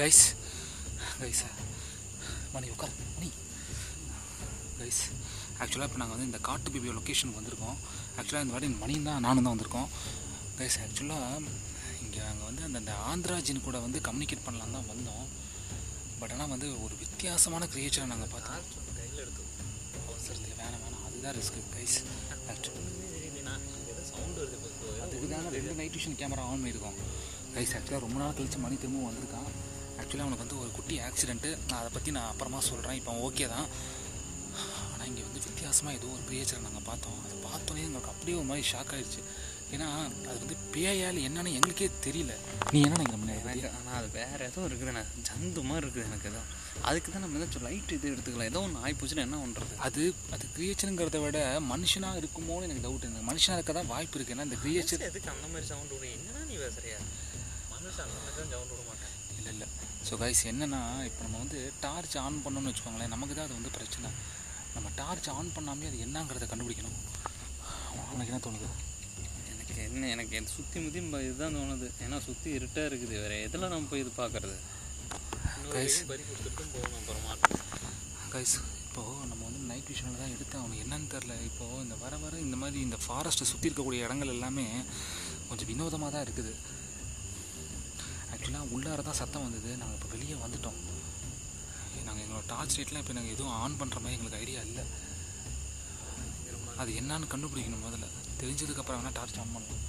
Guys guys மணி உட்கார் மணி guys ஆக்சுவலாக இப்போ நாங்கள் வந்து இந்த காட்டு பிபிஓ லொக்கேஷனுக்கு வந்திருக்கோம். ஆக்சுவலாக இந்த வாட்டி மணியும் தான் நானும் தான் வந்திருக்கோம். கைஸ் ஆக்சுவலாக இங்கே நாங்கள் வந்து அந்த ஆந்திராஜின் கூட வந்து கம்யூனிகேட் பண்ணலாம் தான் வந்தோம். பட் ஆனால் வந்து ஒரு வித்தியாசமான கிரியேச்சரை நாங்கள் பார்த்தோம். கையில் எடுத்து அவசரத்தில் வேணாம் அதுதான் ரிஸ்க்கு கைஸ். சவுண்டு வருது. அதுக்கு தானே 2 நைட் விஷன் கேமரா ஆன் பண்ணியிருக்கோம் கைஸ். ஆக்சுவலாக ரொம்ப நாள் கழிச்சு மணி திரும்பவும் வந்திருக்கான். ஆக்சுவலாக அவனுக்கு வந்து ஒரு குட்டி ஆக்சிடென்ட்டு. நான் அதை பற்றி நான் அப்புறமா சொல்கிறேன். இப்போ ஓகே தான். ஆனால் இங்கே வந்து வித்தியாசமாக ஏதோ ஒரு கிரியேச்சரை நாங்கள் பார்த்தோம். அதை பார்த்தோன்னே எங்களுக்கு அப்படியே ஒரு மாதிரி ஷாக் ஆகிடுச்சு. ஏன்னா அது வந்து பேயால் என்னன்னு எங்களுக்கே தெரியல. நீ என்ன நினைக்கிற? ஆனால் அது வேறு எதுவும் இருக்குதுண்ணே, ஜந்து மாதிரி இருக்குது எனக்கு. ஏதோ அதுக்கு தான் நம்ம ஏதாச்சும் லைட் இது எடுத்துக்கலாம். ஏதோ ஒன்று ஆகிப்போச்சுன்னா என்ன பண்ணுறது? அது கிரியேச்சருங்கிறத விட மனுஷனாக இருக்குமோன்னு எனக்கு டவுட். எனக்கு மனுஷனாக இருக்க தான் வாய்ப்பு இருக்குது. ஏன்னா இந்த கிரியேச்சர் எதுக்கு அந்த மாதிரி சவுண்ட் விடும்? என்னன்னா நீ பேசுறியா? மனுஷன் அந்த மாதிரி தான் சவுண்ட் விட மாட்டேன். இல்லை ஸோ கைஸ் என்னென்னா, இப்போ நம்ம வந்து டார்ச் ஆன் பண்ணோம்னு வச்சுக்கோங்களேன், நமக்கு தான் அது வந்து பிரச்சனை. நம்ம டார்ச் ஆன் பண்ணாமே அது என்னங்கிறத கண்டுபிடிக்கணும். உனக்கு என்ன தோணுது? எனக்கு சுற்றி முற்றி இதுதான் தோணுது. ஏன்னா சுற்றி இருட்டாக இருக்குது. வேறு எதில் நம்ம போய் இது பார்க்குறது? கைஸ் பறி கொடுத்துட்டும் போகணும் அப்புறமா. கைஸ் இப்போது நம்ம வந்து நைட் விஷனில் தான் எடுத்து அவனுக்கு என்னன்னு தெரில. இப்போது இந்த வர இந்த மாதிரி இந்த ஃபாரஸ்ட்டை சுற்றி இருக்கக்கூடிய இடங்கள் எல்லாமே கொஞ்சம் வினோதமாக தான் இருக்குது. ஆக்சுவலாக உள்ளார தான் சத்தம் வந்தது. நாங்கள் இப்போ வெளியே வந்துட்டோம். நாங்கள் எங்களோட டார்ச் லைட்லாம் இப்போ நாங்கள் எதுவும் ஆன் பண்ணுற மாதிரி எங்களுக்கு ஐடியா இல்லை. அது என்னான்னு கண்டுபிடிக்கணும். முதல்ல தெரிஞ்சதுக்கப்புறம் வேணால் டார்ச் ஆன் பண்ணலாம்.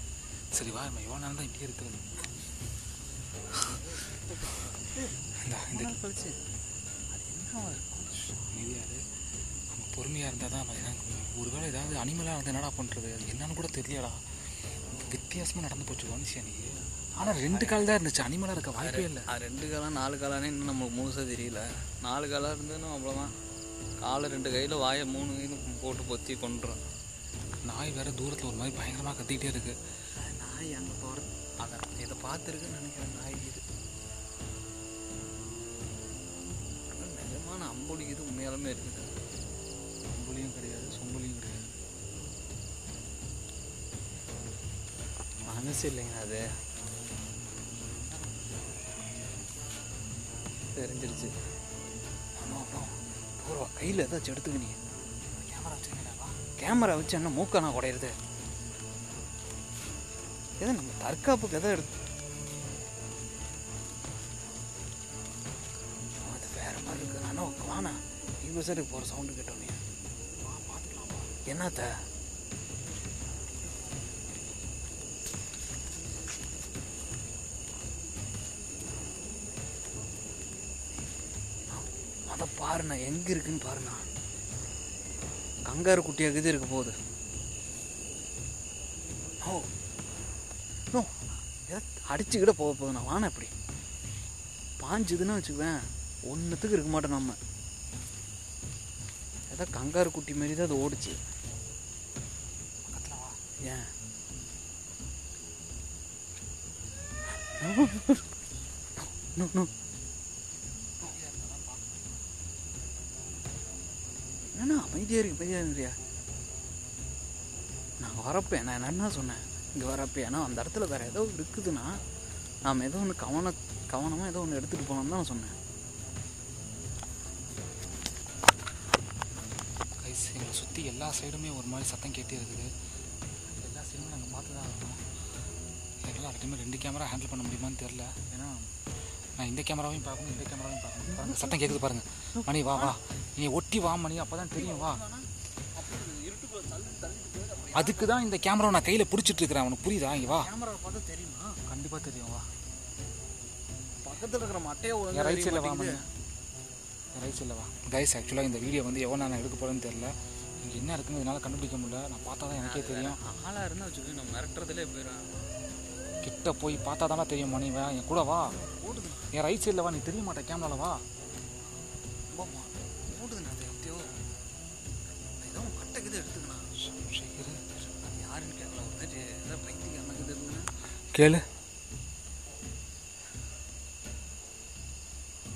சரி வா, நம்ம எவ்வளோ நேரம் தான் இப்படியே இருக்கிறது? கழிச்சு அது என்ன மீதியாது நம்ம பொறுமையாக இருந்தால் தான் எனக்கு ஒருவேளை ஏதாவது அனிமலாக இருந்தால் என்னடா பண்ணுறது? அது என்னன்னு கூட தெரியலடா. வித்தியாசமாக நடந்து போச்சு கவனிச்சியா நீ? ஆனால் 2 கால் தான் இருந்துச்சு. அனிமலாக இருக்க வாய்ப்பே இல்லை. 2 காலம் 4 காலானே இன்னும் நமக்கு முழுசாக தெரியல. 4 காலாக இருந்ததுன்னா அவ்வளோதான். காலை 2 கையில் வாயை 3 கையிலும் போட்டு பொத்தி கொண்டுறோம். நாய் வேறு தூரத்தில் ஒரு மாதிரி பயங்கரமாக கத்திக்கிட்டே இருக்குது. நாய் அங்கே போகிறது அதை இதை பார்த்துருக்குன்னு நினைக்கிறேன். நாய் இது நிஜமான அம்புலி இது உண்மையாலுமே இருக்குது. அம்புலியும் கிடையாது, சொம்புலியும் கிடையாது. மனசு இல்லைங்க அது. தெரிஞ்சிருச்சு. பூர்வா கையில் ஏதாச்சும் எடுத்துக்க. நீ கேமரா வச்சுருக்கேன்டாவா? கேமரா வச்சு என்ன மூக்கானா குடையிறது? எதோ நம்ம தற்காப்புக்கு எதோ எடுத்து அது வேற மாதிரி இருக்கு. ஆனால் வானா இவ்வளோ சரி போகிற சவுண்டு கேட்டோன்னே பார்த்துக்கலாம். என்னத்த அதை பாருண்ணா, எங்கே இருக்குன்னு பாருண்ணா. கங்காரு குட்டியாக இது இருக்க போகுது. ஓ நோ, எதை அடிச்சுக்கிட்ட போக போகுதுண்ணா. வானா இப்படி பாஞ்சுதுன்னு வச்சுக்குவேன், ஒன்றுத்துக்கு இருக்க மாட்டோம் நம்ம. ஏதோ கங்காரு குட்டி மாரி தான் அது ஓடிச்சு. பக்கத்தில் வா. ஏன் நோ நோ என்னண்ணா அமைதியாக இருக்கியா? நான் வரப்பேன், நான் என்ன சொன்னேன் இங்கே வரப்போ, ஏன்னா அந்த இடத்துல வேறு ஏதோ இருக்குதுன்னா நாம் ஏதோ ஒன்று கவனமாக ஏதோ ஒன்று எடுத்துகிட்டு போனோம்னு தான் சொன்னேன். கைஸ் எங்களை சுற்றி எல்லா சைடுமே ஒரு மாதிரி சத்தம் கேட்டே இருக்குது. எல்லா சைடுமே நாங்கள் பார்த்து தான் ஆகணும். எங்களால் அடுத்த 2 கேமரா ஹேண்டில் பண்ண முடியுமான்னு தெரில. ஏன்னா நான் இந்த கேமராவையும் பார்க்கணும், இந்த கேமராவையும் பார்க்கணும். பாருங்கள் சத்தம் கேட்குது பாருங்கள். மணி வா நீ ஒட்டி வா மணி, அப்போ தான் தெரியும். வா, அதுக்கு தான் இந்த கேமராவை நான் கையில் பிடிச்சிட்டு இருக்கிறேன். அவனுக்கு புரியுதா? இங்கே வா. கேமரா பார்த்தா தெரியுமா? கண்டிப்பாக தெரியும். வா, பக்கத்தில் இருக்கிற மட்டையை என் ரைட் சைடில் வா மணி, என் ரைட் சைடில் வா. கைஸ் ஆக்சுவலாக இந்த வீடியோ வந்து எவ்வளோ நான் எடுக்க போகிறேன்னு தெரில. இங்கே என்ன இருக்குன்னு என்னால் கண்டுபிடிக்க முடியல. நான் பார்த்தா தான் எனக்கே தெரியும். ஆளாக இருந்தால் வச்சுக்கோங்க, நம்ம மிரட்டுறதுலே போயிடும். கிட்ட போய் பார்த்தா தானே தெரியும். மணி வா, என் கூட வா. என் ரைட் சைடில் வா. நீ தெரிய மாட்டேன் கேமராவில். வா. ஓடுதுண்ணா அது எப்படியோ. ஏதோ மட்டைக்குது எடுத்துக்கண்ணா. அது யாருன்னு கேட்கலாம். ஒரு மாதிரி ஏதோ பைத்தியம் இருக்குது இருக்குதுன்னு கேளு.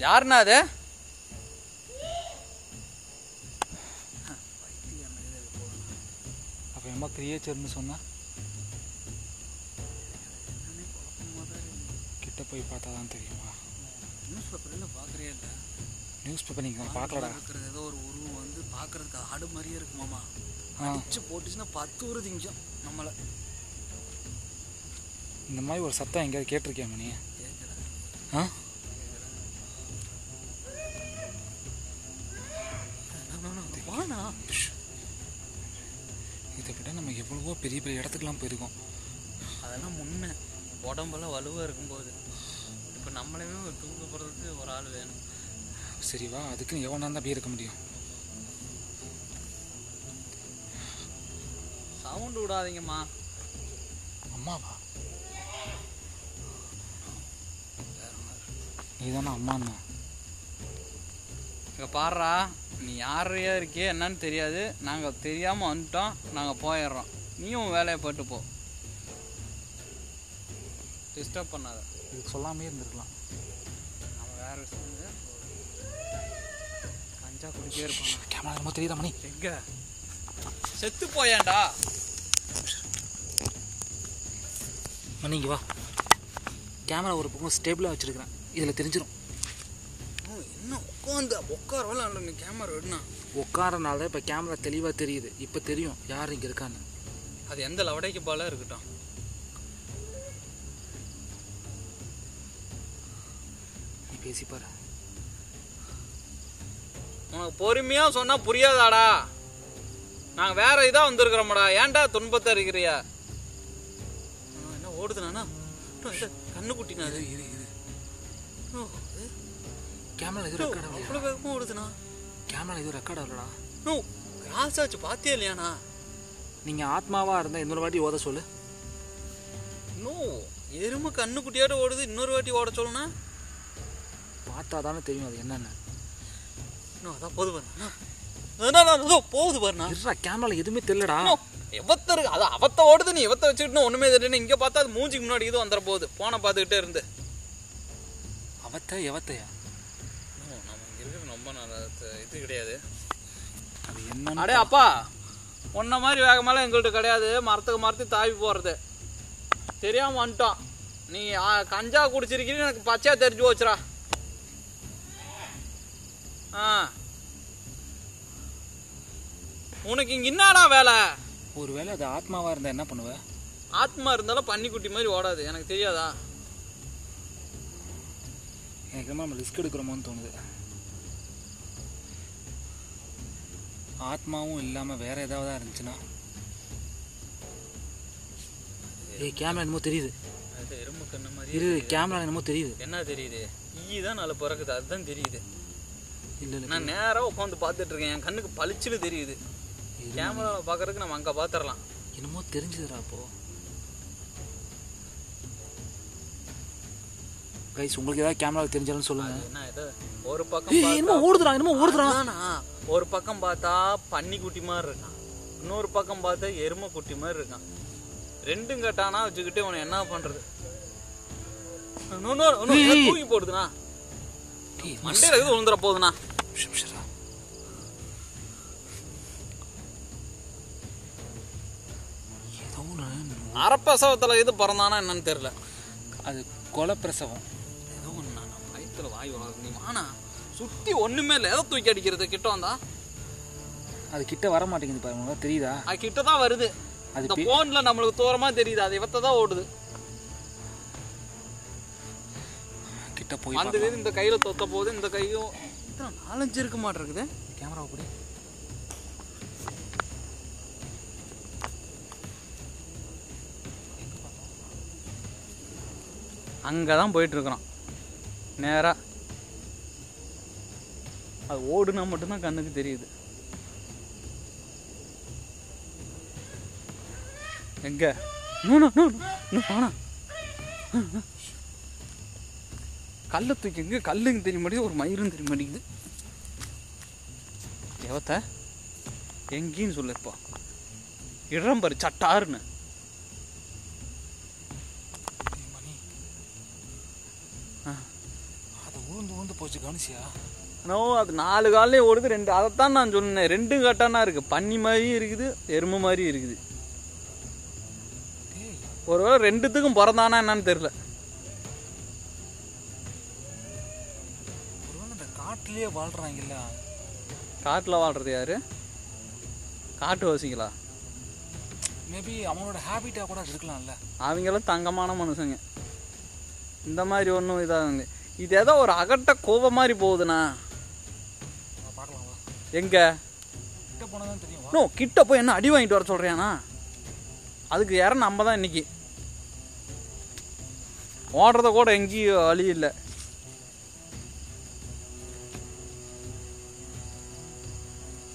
யாருண்ணா அது? அப்போ எம்மா கிரியேச்சர்னு சொன்னா கிட்ட போய் பார்த்தா தான் தெரியுமா? நியூஸ் பேப்பரில் பார்க்குறே இல்லை. நியூஸ் பேப்பர் நீங்கள் பார்க்கலடா. இருக்கிறது ஏதோ ஒரு உருவம் வந்து பார்க்குறதுக்கு ஆடு மாதிரியே இருக்கு மாமா. அடிச்சு போட்டுச்சுன்னா 10 ஒரு திங்கம் நம்மளை. இந்த மாதிரி ஒரு சத்தம் எங்கேயாவது கேட்டிருக்கேன் மணி? கேட்கல. ஆ வாண்ணா. இதை விட நம்ம எவ்வளவோ பெரிய பெரிய இடத்துக்குலாம் போயிருக்கோம். அதெல்லாம் முன்ன உடம்பெல்லாம் வலுவாக இருக்கும்போது. இப்போ நம்மளையுமே ஒரு தூக்க போகிறதுக்கு ஒரு ஆள் வேணும். சரி வா, அதுக்குன்னு எவனா தான் அப்படியே இருக்க முடியும்? சவுண்டு விடாதீங்கம்மா. அம்மாவா? நீ தானே அம்மாண்ணா? இங்கே பாடுறா, நீ யாரையா இருக்கியே என்னன்னு தெரியாது. நாங்கள் தெரியாமல் வந்துட்டோம், நாங்கள் போயிடுறோம். நீயும் வேலையை போட்டு போ, டிஸ்டர்ப் பண்ணாத. இதுக்கு சொல்லாமே இருந்திருக்கலாம். நம்ம வேறு விஷயம் கஞ்சா குடிக்கே இருப்பாங்க. கேமரா என்னமோ தெரியுதா மணி? எங்க செத்து போயாண்டா மணி இங்கே வா. கேமரா ஒரு பக்கம் ஸ்டேபிளாக வச்சுருக்கிறேன், இதில் தெரிஞ்சிடும். என்ன உட்காரவெல்லாம் இல்லை, நீ கேமரா விடணா. உட்காரனால தான் இப்போ கேமரா தெளிவாக தெரியுது. இப்போ தெரியும் யார் இங்கே இருக்கான்னு. அது எந்த லவடைக்கு பாலாக இருக்கட்டும். நீ பேசிப்பாரு. உனக்கு பொறுமையாக சொன்னால் புரியாதாடா? நாங்கள் வேற இதாக வந்திருக்கிறோம்டா. ஏன்டா துன்பத்தை இருக்கிறியா? என்ன ஓடுதுண்ணா? கண்ணு குட்டினா அது. இரு கேமரா இது ரெக்கார்ட் ஆகல. அவ்வளோ வேகமாக ஓடுதுண்ணா. கேமரா இது ரெக்கார்ட் ஆகலடா. கிராஸ் ஆச்சு பார்த்தியா இல்லையாண்ணா? நீங்கள் ஆத்மாவாக இருந்தால் இன்னொரு வாட்டி ஓத சொல்லு. இன்னும் எருமை கண்ணு குட்டியாட்ட ஓடுது, இன்னொரு வாட்டி ஓட சொல்லுண்ணா. பார்த்தா தானே தெரியும் அது என்னென்ன. இன்னும் அதான் போகுது பாருண்ணா. போகுது பாருண்ணா. இருடா, கேமராவில் எதுவுமே தெரியலடா. எவத்த இருக்கு, அது அவத்த ஓடுது. நீ எவத்த வச்சுக்கிட்டு ஒன்றுமே தெரியல. இங்கே பார்த்தா அது மூஞ்சிக்கு முன்னாடி இது வந்துட போகுது. போனை பார்த்துக்கிட்டே இருந்து. எவத்தையா? நம்ம இங்கே இருக்கிற ரொம்ப நல்ல இது கிடையாது. அது என்ன? அடே அப்பா, உன்ன மாதிரி வேகமெல்லாம் எங்கள்கிட்ட கிடையாது. மரத்துக்கு தாவி போகிறது தெரியாமல் வந்துட்டோம். நீ கஞ்சா குடிச்சிருக்கீங்க எனக்கு பச்சையாக தெரிஞ்சு போச்சுடா. உனக்கு இங்கே என்னடா வேலை? ஒரு வேளை அது ஆத்மாவாக இருந்தால் என்ன பண்ணுவேன்? ஆத்மா இருந்தாலும் பன்னிக்குட்டி மாதிரி ஓடாது. எனக்கு தெரியாதா? எனக்கு நம்ம ரிஸ்க் எடுக்கிறோமோன்னு தோணுது. ஆத்மாவும் இல்லாமல் வேற ஏதாவது இருந்துச்சுன்னா. கேமரா என்னமோ தெரியுது. எறும்பு கண்ணு மாதிரி இரு, கேமரா என்னமோ தெரியுது. என்ன தெரியுது? ஈ தான் நல்ல பிறகுது, அதுதான் தெரியுது. இல்லை நான் நேராக உட்காந்து பார்த்துட்டு இருக்கேன். என் கண்ணுக்கு பளிச்சுன்னு தெரியுது. கேமராவில் பார்க்கறதுக்கு நம்ம அங்கே பார்த்துடலாம். என்னமோ தெரிஞ்சுதுடா. அப்போ கைஸ், உங்களுக்கு ஏதாவது கேமரா தெரிஞ்சாலும் சொல்லுங்க. என்ன இது? ஒரு பக்கம் ஓடுதுறான். ஒரு பக்கம் பார்த்தா பன்னி குட்டி மாதிரி இருக்கான், இன்னொரு பக்கம் பார்த்தா எருமை குட்டி மாதிரி இருக்கான். ரெண்டும் கட்டானா வச்சுக்கிட்டு உன என்ன பண்றது? தூக்கி போடுதுண்ணா. மண்டையில இது விழுந்துட போகுதுண்ணா. அறப்பிரசவத்தில் இது பிறந்தானா என்னன்னு தெரியல. அது கொலை பிரசவம். ஏதோ ஒன்று வயிற்றுல வாய் வளருது. நீ வானா சுற்றி ஒன்றுமே இல்லை. எதை தூக்கி அடிக்கிறது? கிட்ட வந்தா அது கிட்ட வர மாட்டேங்குது பாருங்க, தெரியுதா? அது கிட்ட தான் வருது. அந்த போன்ல நம்மளுக்கு தூரமா தெரியுது. அது இவத்த தான் ஓடுது. கிட்ட போய் அந்த இந்த கையில தொத்த போகுது, இந்த கையும் 4-5 இருக்க மாட்டிருக்குது. கேமரா கூட அங்கதான் போயிட்டு இருக்கிறோம் நேரா. அது ஓடுனா மட்டும்தான் கண்ணுக்கு தெரியுது. எங்க கல்லை தூக்கி எங்க கல்லுங்க தெரிய மாட்டேங்குது, ஒரு மயிரும் தெரிய மாட்டேங்குது. எவத்த எங்கேன்னு சொல்லு. இப்போ இடம் பாரு சட்டாருன்னு. அது ஊந்து போச்சு, கவனிச்சியா? அது 4 காலையும் ஓடுது. 2 அதைத்தான் நான் சொன்னேன். 2 கட்டானா இருக்கு. பன்னி மாதிரியும் இருக்குது, எருமை மாதிரியும் இருக்குது. ஒருவேளை 2த்துக்கும் பிறந்தானா என்னன்னு தெரியல. காட்டுலயே வாழ்றாங்கல்ல. காட்டில் வாழ்றது யாரு? காட்டு வாசிங்களா? மேபி அவனோட ஹேபிட்டாக கூட இருக்கலாம்ல. அவங்களும் தங்கமான மனுஷங்க. இந்த மாதிரி ஒன்றும் இதாகுங்க. இது ஏதோ ஒரு அகட்ட கோபம் மாதிரி போகுதுண்ணா. பார்க்கலாம் வா. எங்க கிட்ட போனால் தான் தெரியும். நோ, கிட்ட போய் என்ன அடி வாங்கிட்டு வர சொல்றியாண்ணா? அதுக்கு யாரும் நம்ம தான் இன்னைக்கு ஓடுறத கூட எங்கேயும் வழி இல்லை.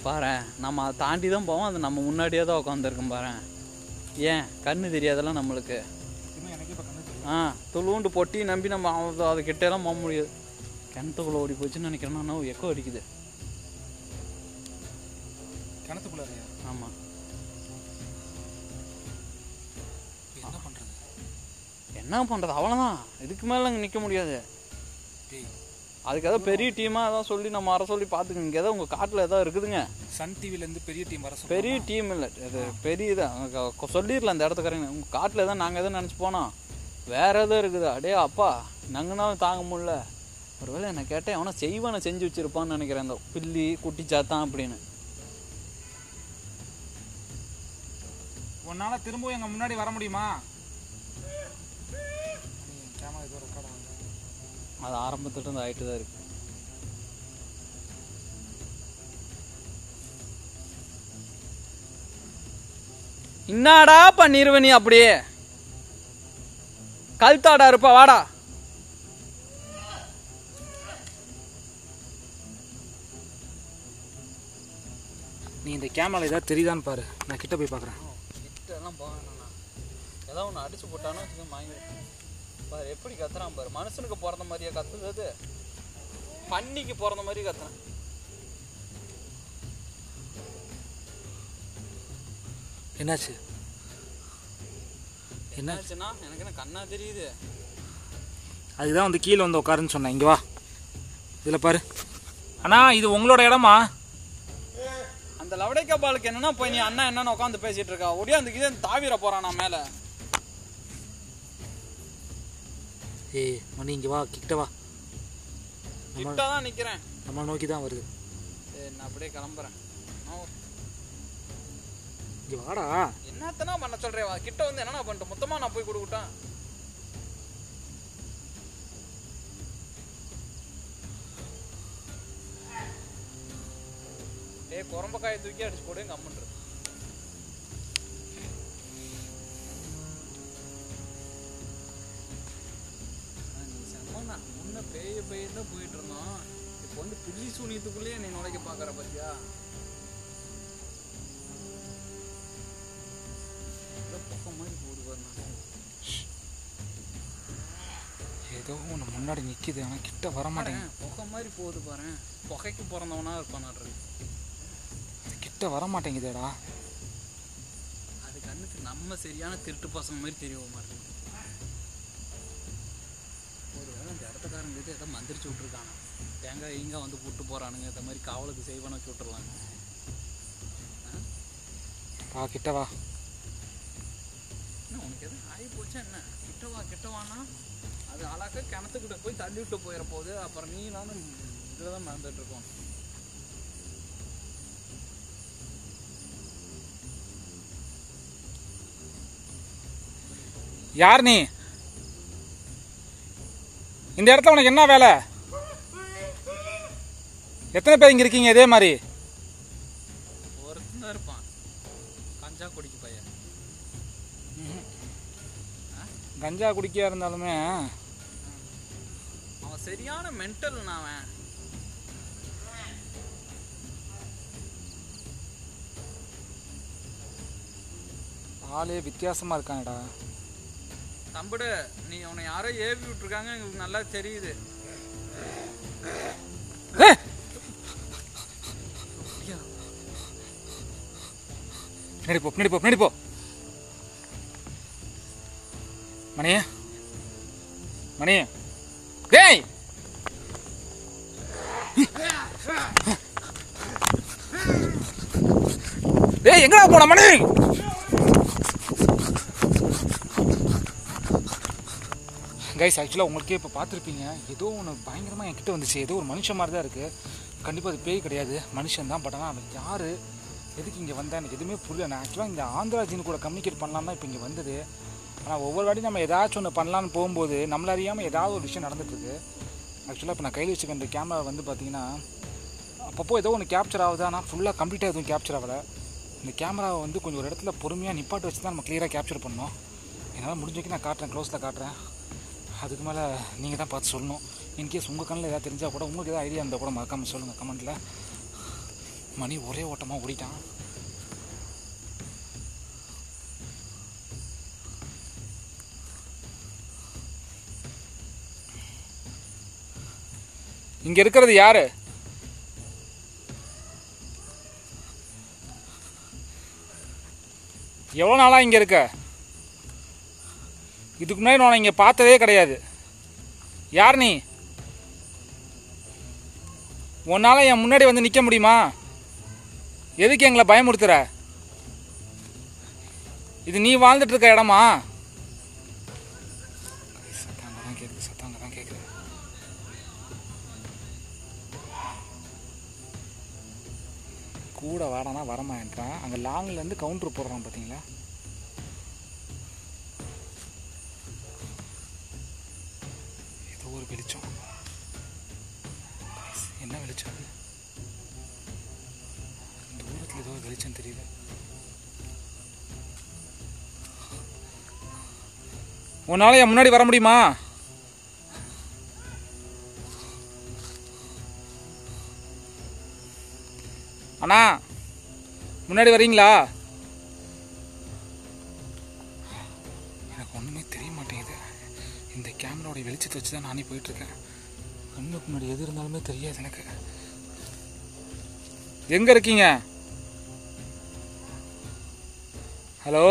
பாரு, நம்ம அதை தாண்டி தான் போவோம். அது நம்ம முன்னாடியே தான் உட்காந்துருக்கோம். பாரு, ஏன் கண்ணு தெரியாதெல்லாம் நம்மளுக்கு. துளுண்டு பொட்டி நம்பி நம்ம அது கிட்டேலாம் போக முடியாது. கிணத்துக்குள்ளே ஓடி போச்சுன்னு நினைக்கிறேன்னா எக்கோ அடிக்குது. கிணத்துக்குள்ள? ஆமாம். என்ன பண்ணுறது? அவ்வளோதான். இதுக்கு மேலே அங்கே நிற்க முடியாது. அதுக்கு ஏதோ பெரிய டீமாக ஏதாவது சொல்லி நம்ம வர சொல்லி பார்த்துக்கோங்க. இங்கே ஏதோ உங்கள் காட்டில் ஏதோ இருக்குதுங்க. சன் டிவிலேருந்து பெரிய டீம் வர சொல்லி. பெரிய டீம் இல்லை, அது பெரிய இதாக சொல்லிடலாம். இந்த இடத்துக்காரங்க உங்கள் காட்டில் தான் நாங்கள் எதுவும் நினச்சி போனோம். வேறு எதுவும் இருக்குது. அடே அப்பா, நாங்கனாலும் தாங்க முடியல. ஒரு வேளை என்ன கேட்டேன், அவனை செய்வானை செஞ்சு வச்சுருப்பான்னு நினைக்கிறேன். இந்த பில்லி குட்டி சாத்தான் அப்படின்னு. உன்னால் திரும்பவும் எங்கள் முன்னாடி வர முடியுமா? அது ஆரம்பத்துட்டு இருந்து ஆகிட்டு தான் இருக்கு. என்னடா பண்ணிருவ நீ? அப்படியே கழுத்தாடா இருப்பா. வாடா. நீ இந்த கேமரா ஏதாவது தெரியுதான்னு பாரு. நான் கிட்ட போய் பார்க்குறேன். கிட்டலாம் போவேண்ணா. ஏதாவது ஒன்று அடிச்சு போட்டானோ வாங்கிருக்கேன். பாரு எப்படி கத்துறான் பாரு. மனுஷனுக்கு பிறந்த மாதிரியே கத்துது. அது பன்னிக்கு பிறந்த மாதிரி கத்துறான். என்னாச்சு? என்னாச்சுன்னா எனக்கு என்ன கண்ணா தெரியுது. அதுதான் வந்து கீழே வந்து உட்காருன்னு சொன்னேன். இங்கே வா, இதில் பாரு. அண்ணா, இது உங்களோட இடமா? அந்த லவடைக்கா பாலுக்கு என்னன்னா போய் நீ அண்ணா என்னன்னு உட்காந்து பேசிட்டு இருக்கா. ஒடியா அந்த இதே தாவிர போறானா மேல. ஏய் மணி, இங்கே வா, கிட்ட வா. கிட்ட தான் நிற்கிறேன். நம்ம நோக்கி தான் வருது. நான் அப்படியே கிளம்புறேன். இங்கே வாடா. என்னத்தனா பண்ண சொல்றேன்? வா கிட்ட வந்து என்னன்னா பண்ணிட்டு மொத்தமாக நான் போய் கொடுக்கிட்டேன். குரம்பக்காயை தூக்கி அடிச்சு போடு. கம்முன்று முன்ன பேய்தான் போயிட்டு இருந்தோம். இப்போ வந்து புள்ளி சூனியத்துக்குள்ளேயே நீ நுழைக்க பாக்குற பத்தியா? புகை மாதிரி போடு பாரு. ஏதோ ஒன்று முன்னாடி நிற்கிது, ஆனால் கிட்ட வர மாட்டேங்க. புகை மாதிரி போகுது பாரு. புகைக்கு பிறந்தவனா இருப்பான். கிட்ட வர மாட்டேங்குதேடா. அது கண்ணுக்கு நம்ம சரியான திருட்டு பசங்க மாதிரி தெரிய மாட்டேங்குது. ஒருவேளை அந்த இடத்துக்காரங்க ஏதோ மந்திரிச்சு விட்டுருக்காங்க. தேங்காய் இங்க வந்து கூட்டு போறானுங்க. இந்த மாதிரி காவலுக்கு செய்வான வச்சு விட்டுருலாங்க. வா கிட்ட வா. என்ன உனக்கு எதுவும் ஆகி போச்சா என்ன? கிட்டவானா அது அழகா கிணத்துக்கிட்ட போய் தள்ளி விட்டு போயிட போகுது. அப்புறம் நீ நானும் இதில் தான் மறந்துட்டு இருக்கோம். யார் நீ? இந்த இடத்துல உனக்கு என்ன வேலை? எத்தனை பேர் இங்க இருக்கீங்க இதே மாதிரி? ஒருத்தன் இருப்பான், கஞ்சா குடிக்க பையன். கஞ்சா குடிக்க இருந்தாலுமே அவன் சரியான மென்டல். அவன் ஆளே வித்தியாசமா இருக்கானடா. தம்புடு, நீ அவனை யாரோ ஏவி விட்டுருக்காங்க. எங்களுக்கு நல்லா தெரியுது. நடிப்போ மணி மணி. டேய் டேய், எங்கடா போன மணி? கைஸ் ஆக்சுவலாக உங்களுக்கே இப்போ பார்த்துருப்பீங்க, ஏதோ ஒன்று பயங்கரமாக என்கிட்ட வந்துச்சு. ஏதோ ஒரு மனுஷன் மாதிரி தான் இருக்குது. கண்டிப்பாக அது பேய் கிடையாது, மனுஷன் தான். பட் ஆனால் அவன் யார், எதுக்கு இங்கே வந்தேன் எனக்கு எதுவுமே புரியல. நான் ஆக்சுவலாக இந்த ஆந்திராஜின்னு கூட கம்யூனிகேட் பண்ணலாம் தான் இப்போ இங்கே வந்தது. ஆனால் ஒவ்வொரு வாட்டி நம்ம ஏதாச்சும் ஒன்று பண்ணலான்னு போகும்போது நம்மள அறியாமல் ஏதாவது ஒரு விஷயம் நடந்துகிட்ருக்கு. ஆக்சுவலாக இப்போ நான் கையில் வச்சுக்க இந்த கேமரா வந்து பார்த்தீங்கன்னா அப்பப்போ ஏதோ ஒன்று கேப்சர் ஆகுது. ஆனால் ஃபுல்லாக கம்ப்ளீட்டாக எதுவும் கேப்சர் ஆகலை. இந்த கேமராவை வந்து கொஞ்சம் ஒரு இடத்துல பொறுமையாக நிப்பாட்டு வச்சு தான் நம்ம கிளியராக கேப்சர் பண்ணோம். என்னால் முடிஞ்சதுக்கு நான் காட்டுறேன், க்ளோஸில் காட்டுறேன். அதுக்கு மேலே நீங்கள் தான் பார்த்து சொல்லணும். இன்கேஸ் உங்கள் கண்ணில் எதாவது தெரிஞ்சால் கூட, உங்களுக்கு எதாவது ஐடியா இருந்தால் கூட மறக்காமல் சொல்லுங்கள் கமெண்ட்டில். மணி ஒரே ஓட்டமாக ஓடிட்டான். இங்கே இருக்கிறது யாரு? எவ்வளோ நாளாக இங்கே இருக்க? இதுக்கு முன்னாடி நான் இங்கே பார்த்ததே கிடையாது. யார் நீ? உன்னால் என் முன்னாடி வந்து நிற்க முடியுமா? எதுக்கு எங்களை பயமுறுத்துற? இது நீ வாழ்ந்துட்டு இருக்க இடமா? சத்தாங்க தான் கேட்குது, சத்தாங்க தான் கேட்குது. கூட வாடானா வரமாட்டான். அங்கே லாங்லேருந்து கவுண்டர் போடுறான் பார்த்தீங்களா? ஏதோ ஒரு வெளிச்சம். என்ன வெளிச்சம் அது? தூரத்தில் ஏதோ ஒரு வெளிச்சம் தெரியுது. உன்னால என் முன்னாடி வர முடியுமா? அண்ணா முன்னாடி வரீங்களா? எனக்கு ஒன்றுமே தெரிய மாட்டேங்குது. இந்த கேமராவோட வெளிச்சத்தை வச்சு தான் நானே போயிட்டுருக்கேன். கண்ணுக்கு முன்னாடி எது இருந்தாலுமே தெரியாது எனக்கு. எங்கே இருக்கீங்க? ஹலோ,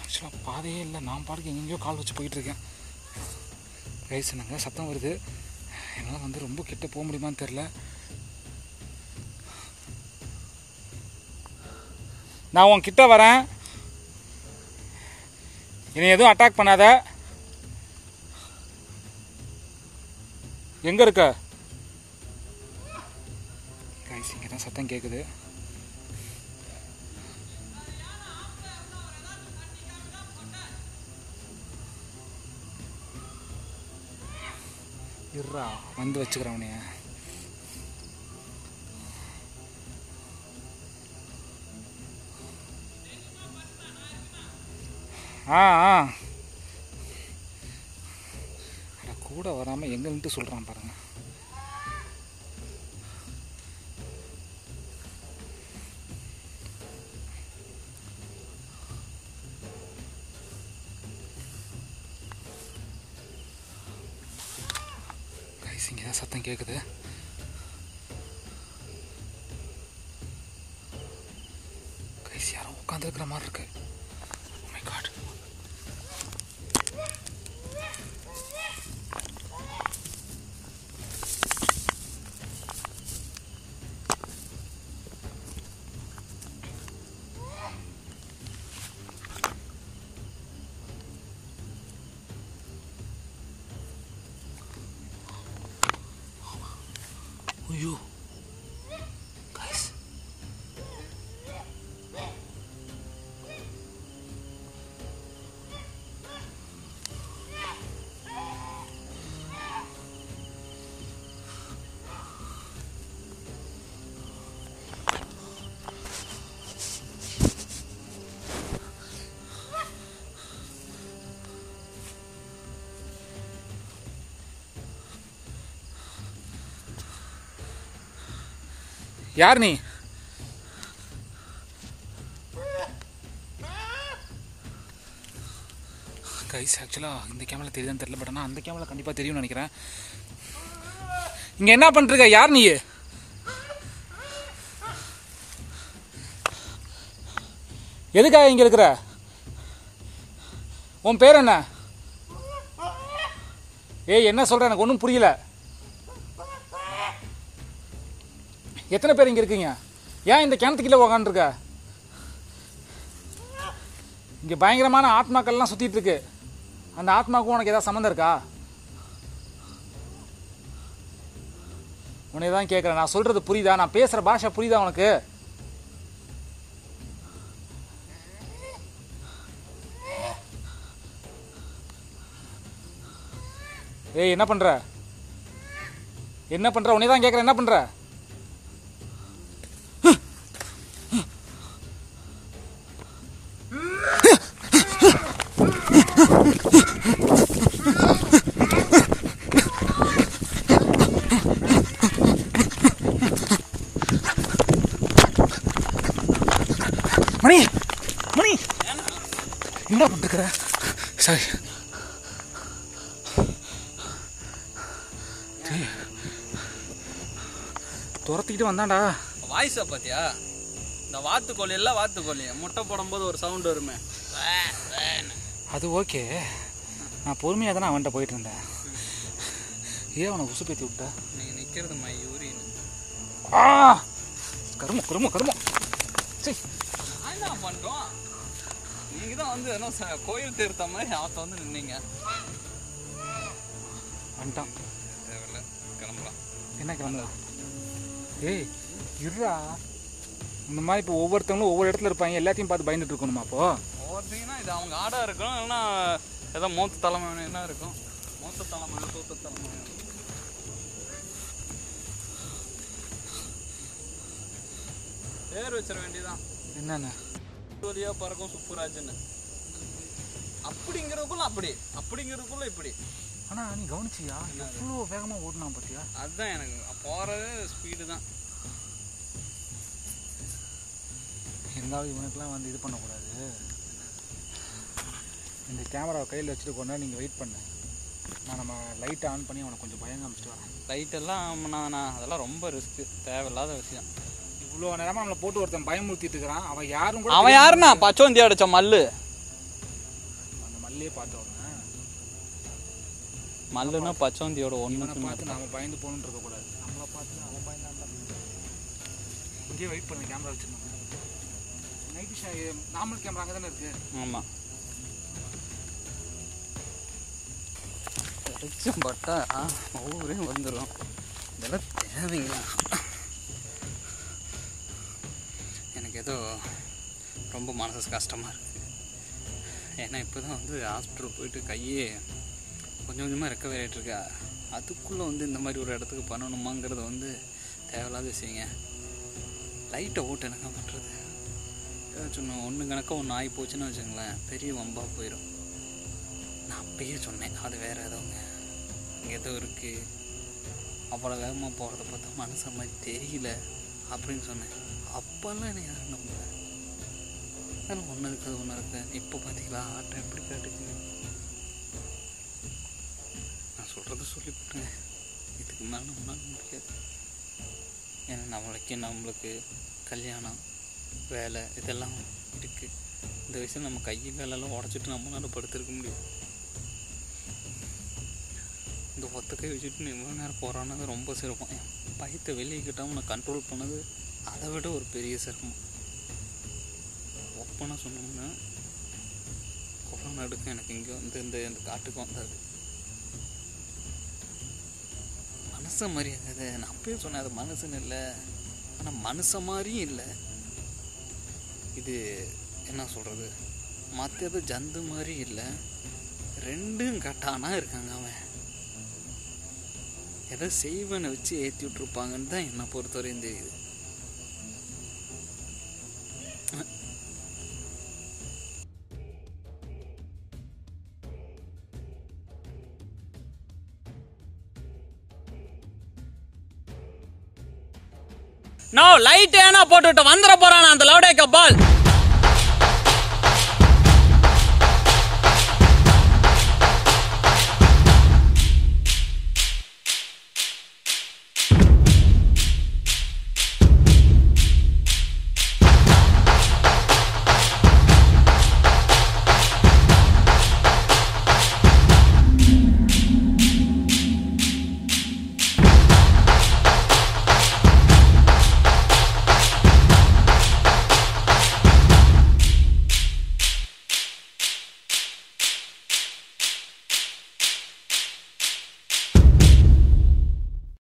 ஆக்சுவலாக பாதையே இல்லை. நான் பாட்டுக்கு எங்கெங்கேயோ கால் வச்சு போயிட்டுருக்கேன். ரைஸ் என்னங்க சத்தம் வருது. என்னால் வந்து ரொம்ப கிட்ட போக முடியுமான்னு தெரில. நான் உன் கிட்ட வரேன், என்னை எதுவும் அட்டாக் பண்ணாத. எங்கே இருக்க? கைஸ் இங்கே தான் சத்தம் கேட்குது. இருறா வந்து வச்சுக்கிறவனே. கூட வராமல் எங்கே நின்று சொல்கிறான் பாருங்க. கைஸ் இங்கே தான் சத்தம் கேட்குது. கைஸ் யாரோ உட்காந்துருக்கிற மாதிரி இருக்கு. Oh my God. ஐயோ கைஸ், யார் நீ? கைஸ் ஆக்சுவலாக இந்த கேமரா தெரியுதான்னு தெரியல, பட் ஆனால் அந்த கேமரா கண்டிப்பாக தெரியும்னு நினைக்கிறேன். இங்கே என்ன பண்ணிருக்க? யார் நீ? எதுக்காக இங்கே இருக்கிற? உன் பேர் என்ன? ஏய் என்ன சொல்கிற? எனக்கு ஒன்றும் புரியல. எத்தனை பேர் இங்கே இருக்கீங்க? ஏன் இந்த கிணத்துக்குள்ளே உக்காந்துருக்க? இங்கே பயங்கரமான ஆத்மாக்கள்லாம் சுற்றிட்டு இருக்கு. அந்த ஆத்மாவுக்கும் உனக்கு ஏதாவது சம்மந்தம் இருக்கா? உன்னை தான் கேட்குறேன். நான் சொல்கிறது புரியுதா? நான் பேசுகிற பாஷை புரியுதா உனக்கு? ஏய், என்ன பண்ணுற? என்ன பண்ணுற? உன்னை தான் கேட்குறேன், என்ன பண்ணுற? மணி மணி என்ன பண்ணிருக்கிற? சரி, துரத்திக்கிட்டு வந்தான்டா. வாய்ஸை பார்த்தியா? இந்த வாத்துக்கோழி எல்லாம் வாத்துக்கோழி முட்டை போடும்போது ஒரு சவுண்ட் வருமே, அது ஓகே. நான் பொறுமையாக தானே அவன்கிட்ட போயிட்டு இருந்தேன். ஏன் அவனை உசுப்பேத்தி விட்ட? நீ நிற்கிறது யூரின். கருமம் கருமம் கருமம். சரி, என்ன பண்ணுறோம்? நீங்கள் தான் வந்து என்ன கோயில் தீர்த்த மாதிரி அவத்த வந்து நின்னீங்க. வந்துட்டான். தேவையில்ல, கிளம்பலாம். என்ன கிளம்பலாம்? ஏய் இருடா, இந்த மாதிரி இப்போ ஒவ்வொருத்தவங்களும் ஒவ்வொரு இடத்துல இருப்பாங்க, எல்லாத்தையும் பார்த்து பயந்துட்டு இருக்கணுமா? அப்போ ஒவ்வொருத்தீங்கன்னா இது அவங்க ஆடாக இருக்கணும், இல்லைன்னா ஏதோ மூத்த தலைமை என்ன இருக்கும், மூத்த தலைமை தூத்த தலைமை. பேர் வச்சிட வேண்டியதான். என்னென்ன வழியாக பறக்கும் சுப்புராஜன்னு. அப்படிங்கிறதுக்குள்ள அப்படி, அப்படிங்கிறதுக்குள்ள இப்படி. ஆனால் நீ கவனிச்சியா எவ்வளோ வேகமாக ஓடினா பார்த்தியா? அதுதான் எனக்கு போகிறது ஸ்பீடு தான். இருந்தாலும் இவனுக்கெல்லாம் வந்து இது பண்ணக்கூடாது. இந்த கேமராவை கையில் வச்சுட்டு கொண்டா நீங்கள் வெயிட் பண்ணு. நான் நம்ம லைட்டை ஆன் பண்ணி அவனை கொஞ்சம் பயம் காமிச்சிட்டு வரேன். லைட்டெல்லாம் நான் அதெல்லாம் ரொம்ப ரிஸ்க்கு, தேவையில்லாத விஷயம். இவ்வளோ நேரமாக நம்மளை போட்டு ஒருத்தன் பயமுறுத்திட்டு இருக்கிறான். அவன் யாரும் கூட, அவன் யாருண்ணா? பச்சோந்தி அடிச்ச மல்லு. அந்த மல்லியே பார்த்தவன மல்லுன்னா பச்சோந்தியோட ஒன்று பார்த்து நாம பயந்து போகணுன்னு இருக்கக்கூடாது. நம்மளை பார்த்து அவன் பயந்தான். இங்கேயே வெயிட் பண்ணு, கேமரா வச்சுருந்தோம். நைட்டு நார்மல் கேமரா அங்கே தானே இருக்குது. ஆமாம், வெளிச்சம் பட்டா ஒவ்வொரையும் வந்துடும். இதெல்லாம் தேவைங்களா? எனக்கு ஏதோ ரொம்ப மனசு கஷ்டமாக இருக்குது. ஏன்னா இப்போ தான் வந்து ஹாஸ்பிட்டல் போயிட்டு கையே கொஞ்சம் கொஞ்சமாக ரெக்கவர் ஆகிட்டுருக்கா. அதுக்குள்ளே வந்து இந்த மாதிரி ஒரு இடத்துக்கு பண்ணணுமாங்கிறது வந்து தேவையில்லாத விஷயங்க. லைட்டை ஓட்டு என்னங்க பண்ணுறது? ஏதாச்சும் ஒன்று கணக்காக ஒன்று ஆகி போச்சுன்னு வச்சுங்களேன், பெரிய வம்பாக போயிடும். நான் அப்பயே சொன்னேன், அது வேறு எதோங்க, அங்கே ஏதோ இருக்குது, அவ்வளோ வேகமாக போகிறத பார்த்தா மனசை மாதிரி தெரியல அப்படின்னு சொன்னேன். அப்போல்லாம் எனக்கு யாரும் நம்பல. அதெல்லாம் ஒன்று இருக்குது ஒன்று இருக்குது. இப்போ பார்த்தீங்களா ஆட்டம் எப்படி காட்டுச்சுங்க. நான் சொல்கிறத சொல்லிவிட்டேங்க, இதுக்கு மேலே நம்மளால முடியாது. ஏன்னா நம்மளுக்கு கல்யாணம் வேலை இதெல்லாம் இருக்குது. இந்த வயசில் நம்ம கை காலெல்லாம் உடச்சிட்டு நம்மளால படுத்திருக்க முடியும். இந்த ஒத்த கை வச்சுட்டு இவ்வளோ நேரம் போகிறான்னு ரொம்ப சிரமம். என் பயத்தை வெளியே கிட்டாமல் நான் கண்ட்ரோல் பண்ணது அதை விட ஒரு பெரிய சிரமம். ஒப்பனை சொன்னோம்னா கொரோனா எடுக்க எனக்கு இங்கே வந்து இந்த காட்டுக்கு வந்தாது. மனுஷ மாதிரி இருந்தது. நான் அப்பயே சொன்னேன், அது மனுஷன் இல்லை, ஆனால் மனுஷ மாதிரியும் இல்லை. இது என்ன சொல்கிறது, மற்றது ஜந்து மாதிரி இல்லை, ரெண்டும் கட்டானா இருக்காங்க. அவன் எதை செய்வனை வச்சு ஏற்றி விட்டுருப்பாங்கன்னு தான் என்னை பொறுத்தவரையும் தெரியுது. நோ லைட் ஏன்னா போட்டுவிட்டு வந்துட போறான் அந்த லவுடே கபால்.